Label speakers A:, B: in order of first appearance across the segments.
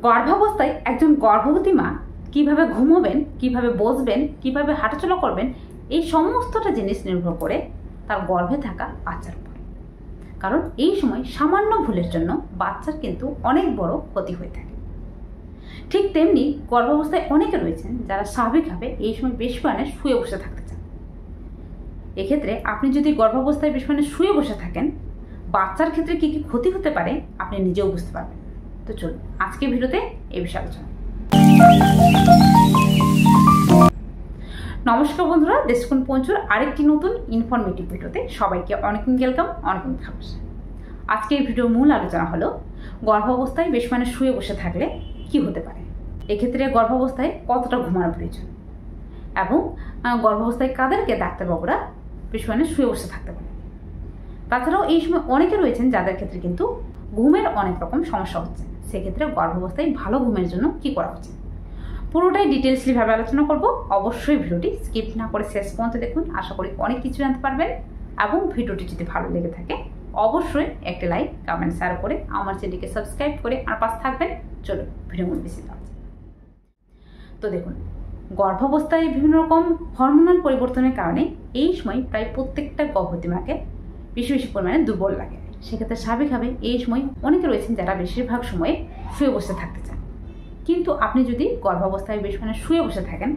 A: গর্ভাবস্থায় একজন গর্ভবতী মা কিভাবে ঘুমোবেন, কিভাবে বসবেন, কিভাবে হাঁটাচলা করবেন, এই সমস্তটা জিনিস নির্ভর করে তার গর্ভে থাকা বাচ্চার উপর। কারণ এই সময় সামান্য ভুলের জন্য বাচ্চার কিন্তু অনেক বড় ক্ষতি হয়ে থাকে। ঠিক তেমনি গর্ভাবস্থায় অনেকে রয়েছেন যারা স্বাভাবিকভাবে এই সময় বেশ পরিমাণে শুয়ে বসে থাকতে চান। এক্ষেত্রে আপনি যদি গর্ভাবস্থায় বেশ পরিমাণে শুয়ে বসে থাকেন, বাচ্চার ক্ষেত্রে কী কী ক্ষতি হতে পারে আপনি নিজেও বুঝতে পারবেন। তো চলুন আজকের ভিডিওতে এই বিষয়ে আলোচনা। নমস্কার বন্ধুরা, দেশকুন পঞ্চুর আরেকটি নতুন ইনফরমেটিভ ভিডিওতে সবাইকে অনেক ওয়েলকাম, অনেক ভালোবাসা। আজকের ভিডিওর মূল আলোচনা হলো গর্ভাবস্থায় বেশ মানে শুয়ে বসে থাকলে কি হতে পারে, এক্ষেত্রে গর্ভাবস্থায় কতটা ঘুমানো প্রয়োজন এবং গর্ভাবস্থায় কাদেরকে ডাক্তারবাবুরা বেশ মানে শুয়ে বসে থাকতে পারে। তাছাড়াও এই সময় অনেকে রয়েছেন যাদের ক্ষেত্রে কিন্তু ঘুমের অনেক রকম সমস্যা হচ্ছে, সেক্ষেত্রে গর্ভাবস্থায় ভালো ঘুমের জন্য কি করা উচিত, পুরোটাই ডিটেলসলিভাবে আলোচনা করব। অবশ্যই ভিডিওটি স্কিপ না করে শেষ পর্যন্ত দেখুন, আশা করি অনেক কিছু জানতে পারবেন। এবং ভিডিওটি যদি ভালো লেগে থাকে অবশ্যই একটি লাইক, কমেন্ট, শেয়ার করে আমার চ্যানেলটিকে সাবস্ক্রাইব করে আমার পাশে থাকবেন। চলো ভিডিও মূল বেশি যাচ্ছে। তো দেখুন, গর্ভাবস্থায় বিভিন্ন রকম হরমোনাল পরিবর্তনের কারণে এই সময় প্রায় প্রত্যেকটা গর্ভবতী মাকে বেশি বেশি পরিমাণে দুর্বল লাগে। সেক্ষেত্রে স্বাভাবিকভাবে এই সময় অনেকে রয়েছেন যারা বেশিরভাগ সময়ে শুয়ে বসে থাকতে চান। কিন্তু আপনি যদি গর্ভাবস্থায় বেশ মানে শুয়ে বসে থাকেন,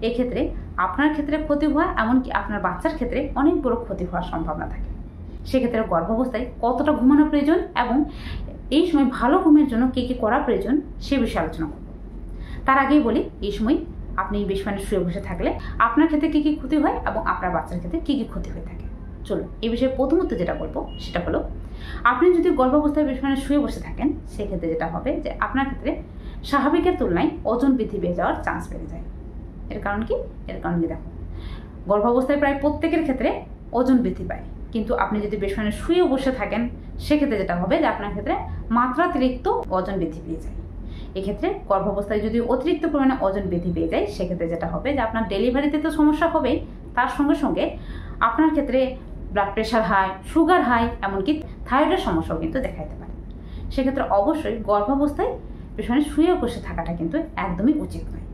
A: এক্ষেত্রে আপনার ক্ষেত্রে ক্ষতি হওয়া, এমনকি আপনার বাচ্চার ক্ষেত্রে অনেক বড় ক্ষতি হওয়ার সম্ভাবনা থাকে। সেক্ষেত্রে গর্ভাবস্থায় কতটা ঘুমানো প্রয়োজন এবং এই সময় ভালো ঘুমের জন্য কী কী করা প্রয়োজন সে বিষয়ে আলোচনা করব। তার আগেই বলি, এই সময় আপনি বেশ মানে শুয়ে বসে থাকলে আপনার ক্ষেত্রে কী কী ক্ষতি হয় এবং আপনার বাচ্চার ক্ষেত্রে কী কী ক্ষতি হয়ে থাকে। চলুন এই বিষয়ে প্রথমত যেটা বলবো সেটা হলো, আপনি যদি গর্ভাবস্থায় বেশ মানে শুয়ে বসে থাকেন, সেক্ষেত্রে যেটা হবে যে আপনার ক্ষেত্রে স্বাভাবিকের তুলনায় ওজন বৃদ্ধি পেয়ে যাওয়ার চান্স বেড়ে যায়। এর কারণ কি? দেখো, গর্ভাবস্থায় প্রায় প্রত্যেকের ক্ষেত্রে ওজন বৃদ্ধি পায়, কিন্তু আপনি যদি বেশ মানে শুয়ে বসে থাকেন, সেক্ষেত্রে যেটা হবে যে আপনার ক্ষেত্রে মাত্রাতিরিক্ত ওজন বৃদ্ধি পেয়ে যায়। এক্ষেত্রে গর্ভাবস্থায় যদি অতিরিক্ত পরিমাণে ওজন বৃদ্ধি পেয়ে যায়, সেক্ষেত্রে যেটা হবে যে আপনার ডেলিভারিতে তো সমস্যা হবেই, তার সঙ্গে সঙ্গে আপনার ক্ষেত্রে blood pressure high, sugar high, এমনকি থাইরয়েডের সমস্যাও কিন্তু দেখা দিতে পারে। সেক্ষেত্রে অবশ্যই গর্ভাবস্থায় বেশ মানে শুয়ে বসে থাকাটা কিন্তু একদমই উচিত নয়।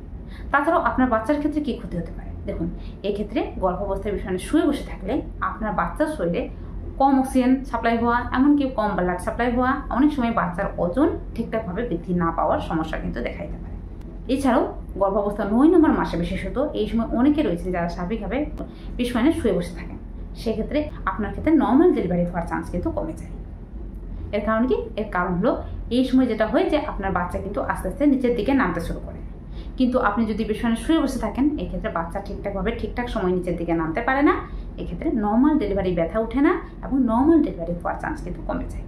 A: তাছাড়াও আপনার বাচ্চার ক্ষেত্রে কী ক্ষতি হতে পারে দেখুন, এক্ষেত্রে গর্ভাবস্থায় বেশ মানে শুয়ে বসে থাকলে আপনার বাচ্চার শরীরে কম অক্সিজেন সাপ্লাই হওয়া, এমনকি কম ব্লাড সাপ্লাই হওয়া, অনেক সময় বাচ্চার ওজন ঠিকঠাকভাবে বৃদ্ধি না পাওয়ার সমস্যা কিন্তু দেখা দিতে পারে। এছাড়াও গর্ভাবস্থা 9 নম্বর মাসে বিশেষত এই সময় অনেকে রয়েছেন যারা স্বাভাবিকভাবে বেশ মানে শুয়ে বসে থাকেন, সেক্ষেত্রে আপনার ক্ষেত্রে নর্মাল ডেলিভারি হওয়ার চান্স কিন্তু কমে যায়। এর কারণ কি? এর কারণ হলো এই সময় যেটা হয় যে আপনার বাচ্চা কিন্তু আস্তে আস্তে নিচের দিকে নামতে শুরু করে। কিন্তু আপনি যদি বেশ মানে শুয়ে বসে থাকেন, এক্ষেত্রে বাচ্চা ঠিকঠাক সময় নিচের দিকে নামতে পারে না, এক্ষেত্রে নর্মাল ডেলিভারি ব্যথা ওঠে না এবং নর্মাল ডেলিভারি হওয়ার চান্স কিন্তু কমে যায়।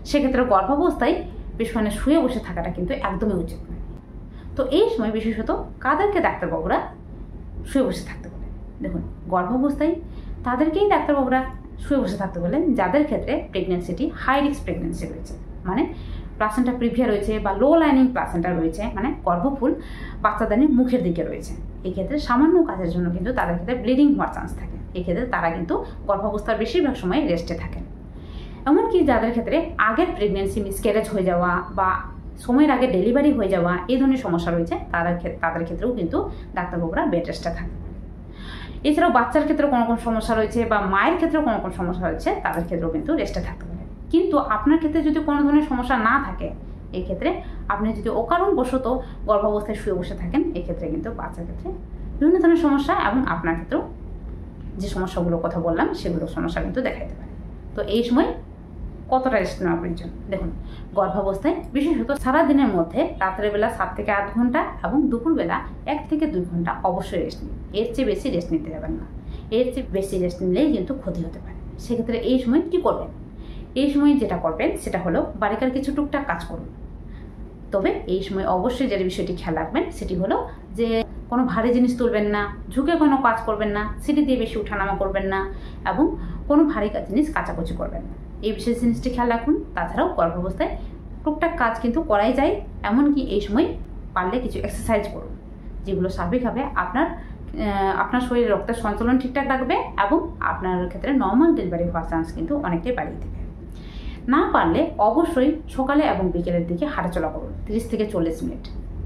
A: সেক্ষেত্রে গর্ভাবস্থায় বেশ মানে শুয়ে বসে থাকাটা কিন্তু একদমই উচিত নয়। তো এই সময় বিশেষত কাদেরকে ডাক্তারবাবুরা শুয়ে বসে থাকতে বলে? দেখুন, গর্ভাবস্থায় তাদেরকেই ডাক্তারবাবুরা শুয়ে বসে থাকতে বলেন যাদের ক্ষেত্রে প্রেগনেন্সিটি হাই রিস্ক প্রেগনেন্সি রয়েছে, মানে প্লাসেন্টা প্রিভিয়া রয়েছে বা লো লাইনিং প্লাসেন্টা রয়েছে, মানে গর্ভফুল বাচ্চাদানির মুখের দিকে রয়েছে। এক্ষেত্রে সামান্য কাজের জন্য কিন্তু তাদের ক্ষেত্রে ব্লিডিং হওয়ার চান্স থাকে। এক্ষেত্রে তারা কিন্তু গর্ভাবস্থার বেশিরভাগ সময় রেস্টে থাকেন। এমনকি যাদের ক্ষেত্রে আগের প্রেগনেন্সি মিসক্যারেজ হয়ে যাওয়া বা সময়ের আগে ডেলিভারি হয়ে যাওয়া এই ধরনের সমস্যা রয়েছে, তাদের ক্ষেত্রেও কিন্তু ডাক্তারবাবুরা বেড রেস্টে থাকে। এছাড়াও বাচ্চার ক্ষেত্রে কোনো সমস্যা রয়েছে বা মায়ের ক্ষেত্রেও কোনো সমস্যা রয়েছে, তাদের ক্ষেত্রেও কিন্তু রেস্টে থাকতে পারে। কিন্তু আপনার ক্ষেত্রে যদি কোনো ধরনের সমস্যা না থাকে, এক্ষেত্রে আপনি যদি অকারণবশত গর্ভাবস্থায় শুয়ে বসে থাকেন, এক্ষেত্রে কিন্তু বাচ্চার ক্ষেত্রে বিভিন্ন ধরনের সমস্যা এবং আপনার ক্ষেত্রেও যে সমস্যাগুলোর কথা বললাম সেগুলোর সমস্যা কিন্তু দেখা দিতে পারে। তো এই সময় কতটা রেস্ট নেওয়া প্রয়োজন দেখুন, গর্ভাবস্থায় বিশেষত সারাদিনের মধ্যে রাত্রেবেলা 7 থেকে 8 ঘন্টা এবং দুপুরবেলা 1 থেকে 2 ঘন্টা অবশ্যই রেস্ট নিন। এর চেয়ে বেশি রেস্ট নিতে যাবেন না। এর চেয়ে বেশি রেস্ট নিলেই কিন্তু ক্ষতি হতে পারে। সেক্ষেত্রে এই সময় কী করবেন? এই সময় যেটা করবেন সেটা হলো বাড়িকার কিছু টুকটাক কাজ করুন। তবে এই সময় অবশ্যই যে বিষয়টি খেয়াল রাখবেন সেটি হলো যে কোনো ভারী জিনিস তুলবেন না, ঝুঁকে কোনো কাজ করবেন না, সিঁড়ি দিয়ে বেশি উঠানামা করবেন না এবং কোনো ভারী জিনিস কাচাকুচি করবেন না। এই বিশেষ জিনিসটি খেয়াল রাখুন। তাছাড়াও গর্ভাবস্থায় টুকটাক কাজ কিন্তু করাই যায়, এমনকি এই সময় পারলে কিছু এক্সারসাইজ করুন, যেগুলো স্বাভাবিকভাবে আপনার শরীরে রক্তের সঞ্চালন ঠিকঠাক রাখবে এবং আপনার ক্ষেত্রে নর্মাল ডেলিভারি হওয়ার চান্স কিন্তু অনেকটাই বাড়িয়ে দেবে। না পারলে অবশ্যই সকালে এবং বিকেলের দিকে হাঁটাচলা করুন 30 থেকে 40 মিনিট,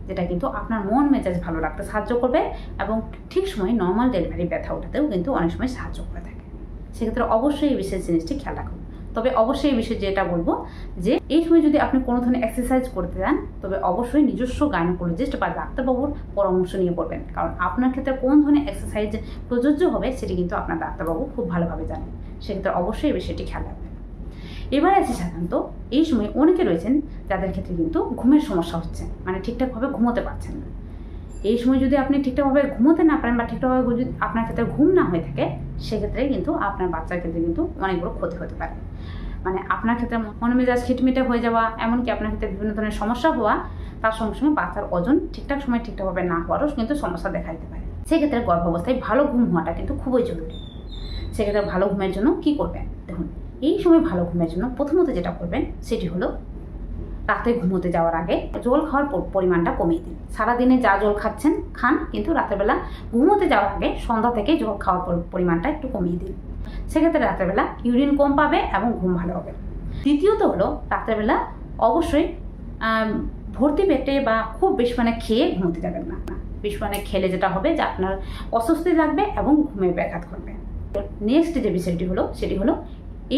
A: যেটা কিন্তু আপনার মন মেজাজ ভালো রাখতে সাহায্য করবে এবং ঠিক সময়ে নর্মাল ডেলিভারি ব্যথা ওঠাতেও কিন্তু অনেক সময় সাহায্য করে থাকে। সেক্ষেত্রে অবশ্যই এই বিশেষ জিনিসটি খেয়াল রাখুন। তবে অবশ্যই এই বিষয়ে যেটা বলবো যে এই সময় যদি আপনি কোনো ধরনের এক্সারসাইজ করতে চান তবে অবশ্যই নিজস্ব গাইনোকোলজিস্ট বা ডাক্তারবাবুর পরামর্শ নিয়ে করবেন, কারণ আপনার ক্ষেত্রে কোন ধরনের এক্সারসাইজ প্রযোজ্য হবে সেটি কিন্তু আপনার ডাক্তারবাবু খুব ভালোভাবে জানেন। সেক্ষেত্রে অবশ্যই এই বিষয়টি খেয়াল রাখবেন। এবারে আছে সাধারণত এই সময় অনেকে রয়েছেন যাদের ক্ষেত্রে কিন্তু ঘুমের সমস্যা হচ্ছে, মানে ঠিকঠাকভাবে ঘুমোতে পারছেন না। এই সময় যদি আপনি ঠিকঠাকভাবে ঘুমোতে না পারেন বা ঠিকঠাকভাবে যদি আপনার ক্ষেত্রে ঘুম না হয়ে থাকে সেক্ষেত্রে কিন্তু আপনার বাচ্চার ক্ষেত্রে কিন্তু অনেক বড় ক্ষতি হতে পারে। মানে আপনার ক্ষেত্রে মনোমেজাজ খিটমিটে হয়ে যাওয়া, এমনকি আপনার ক্ষেত্রে বিভিন্ন ধরনের সমস্যা হওয়া, তার সঙ্গে সঙ্গে বাচ্চার ওজন ঠিকঠাক সময় ঠিকঠাকভাবে না হওয়ারও কিন্তু সমস্যা দেখা দিতে পারে। সেক্ষেত্রে গর্ভাবস্থায় ভালো ঘুম হওয়াটা কিন্তু খুবই জরুরি। সেক্ষেত্রে ভালো ঘুমের জন্য কি করবেন দেখুন, এই সময় ভালো ঘুমের জন্য প্রথমত যেটা করবেন সেটি হলো রাতে ঘুমোতে যাওয়ার আগে জল খাওয়ার পরিমাণটা কমিয়ে দিন। সারাদিনে যা জল খাচ্ছেন খান, কিন্তু রাতেরবেলা ঘুমোতে যাওয়ার আগে সন্ধ্যা থেকে জল খাওয়ার পরিমাণটা একটু কমিয়ে দিন। সেক্ষেত্রে রাতেরবেলা ইউরিন কম পাবে এবং ঘুম ভালো হবে। দ্বিতীয়ত হলো রাতেরবেলা অবশ্যই ভর্তি পেটে বা খুব বেশি মানে খেয়ে ঘুমোতে যাবেন না। বেশি মানে খেলে যেটা হবে যে আপনার অস্বস্তি লাগবে এবং ঘুমের ব্যাঘাত ঘটবে। নেক্সট যে বিষয়টি হলো সেটি হলো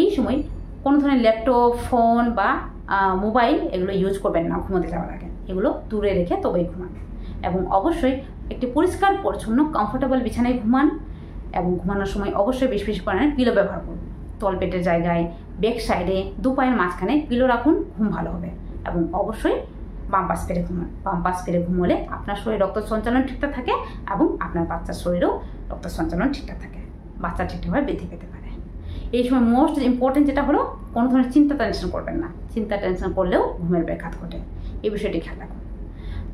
A: এই সময় কোনো ধরনের ল্যাপটপ, ফোন বা মোবাইল এগুলো ইউজ করবেন না ঘুমোতে যাওয়ার আগে। এগুলো দূরে রেখে তবেই ঘুমান এবং অবশ্যই একটি পরিষ্কার পরিচ্ছন্ন কমফোর্টেবল বিছানায় ঘুমান এবং ঘুমানোর সময় অবশ্যই বেশি বেশি পরিমাণে পিলো ব্যবহার করুন। তলপেটের জায়গায়, ব্যাক সাইডে, দু পায়ের মাঝখানে পিলো রাখুন, ঘুম ভালো হবে। এবং অবশ্যই বাম পাশ ফিরে ঘুমান। বাম পাশ ফিরে ঘুমোলে আপনার শরীরে রক্ত সঞ্চালন ঠিকঠাক থাকে এবং আপনার বাচ্চার শরীরেও রক্ত সঞ্চালন ঠিকঠাক থাকে, বাচ্চা ঠিকঠাকভাবে বৃদ্ধি পেতে পারে। এই সময় মোস্ট ইম্পর্টেন্ট যেটা হলো কোনো ধরনের চিন্তা টেনশন করবেন না। চিন্তা টেনশন করলেও ঘুমের ব্যাঘাত ঘটে, এই বিষয়টি খেয়াল রাখুন।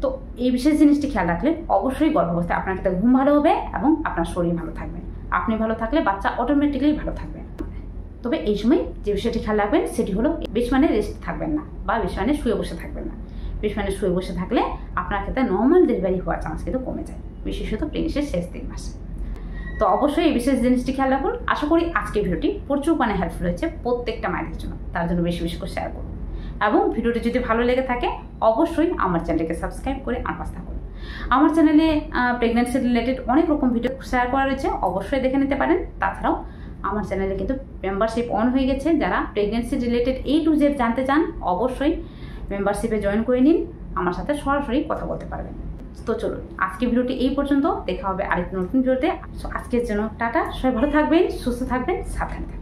A: তো এই বিশেষ জিনিসটি খেয়াল রাখলে অবশ্যই গর্ভাবস্থায় আপনার ক্ষেত্রে ঘুম ভালো হবে এবং আপনার শরীর ভালো থাকবে। আপনি ভালো থাকলে বাচ্চা অটোমেটিক্যালি ভালো থাকবে। তবে এই সময় যে বিষয়টি খেয়াল রাখবেন সেটি হলো বেশ মানে রেস্ট থাকবেন না বা বেশ মানে শুয়ে বসে থাকবেন না। বেশ মানে শুয়ে বসে থাকলে আপনার ক্ষেত্রে নর্মাল ডেলিভারি হওয়ার চান্স কিন্তু কমে যায়, বিশেষত প্রেগনেন্সির শেষ 3 মাসে। তো অবশ্যই এই বিশেষ জিনিসটি খেয়াল রাখুন। আশা করি আজকের ভিডিওটি প্রচুর মানে হেল্পফুল হয়েছে প্রত্যেকটা মায়েদের জন্য। তার জন্য বেশি বেশি করে শেয়ার করুন এবং ভিডিওটি যদি ভালো লেগে থাকে অবশ্যই আমার চ্যানেলকে সাবস্ক্রাইব করে আমার পাশে থাকুন। আমার চ্যানেলে প্রেগনেন্সি রিলেটেড অনেক রকম ভিডিও শেয়ার করা রয়েছে, অবশ্যই দেখে নিতে পারেন। তাছাড়াও আমার চ্যানেলে কিন্তু মেম্বারশিপ অন হয়ে গেছে। যারা pregnancy related A to Z জানতে চান অবশ্যই মেম্বারশিপে জয়েন করে নিন, আমার সাথে সরাসরি কথা বলতে পারবেন। তো চলুন আজকে ভিডিওটি এই পর্যন্ত, দেখা হবে আরেকটি নতুন ভিডিওতে। আজকের জন্য টাটা, সবাই ভালো থাকবেন, সুস্থ থাকবেন, সাবধানে থাকবেন।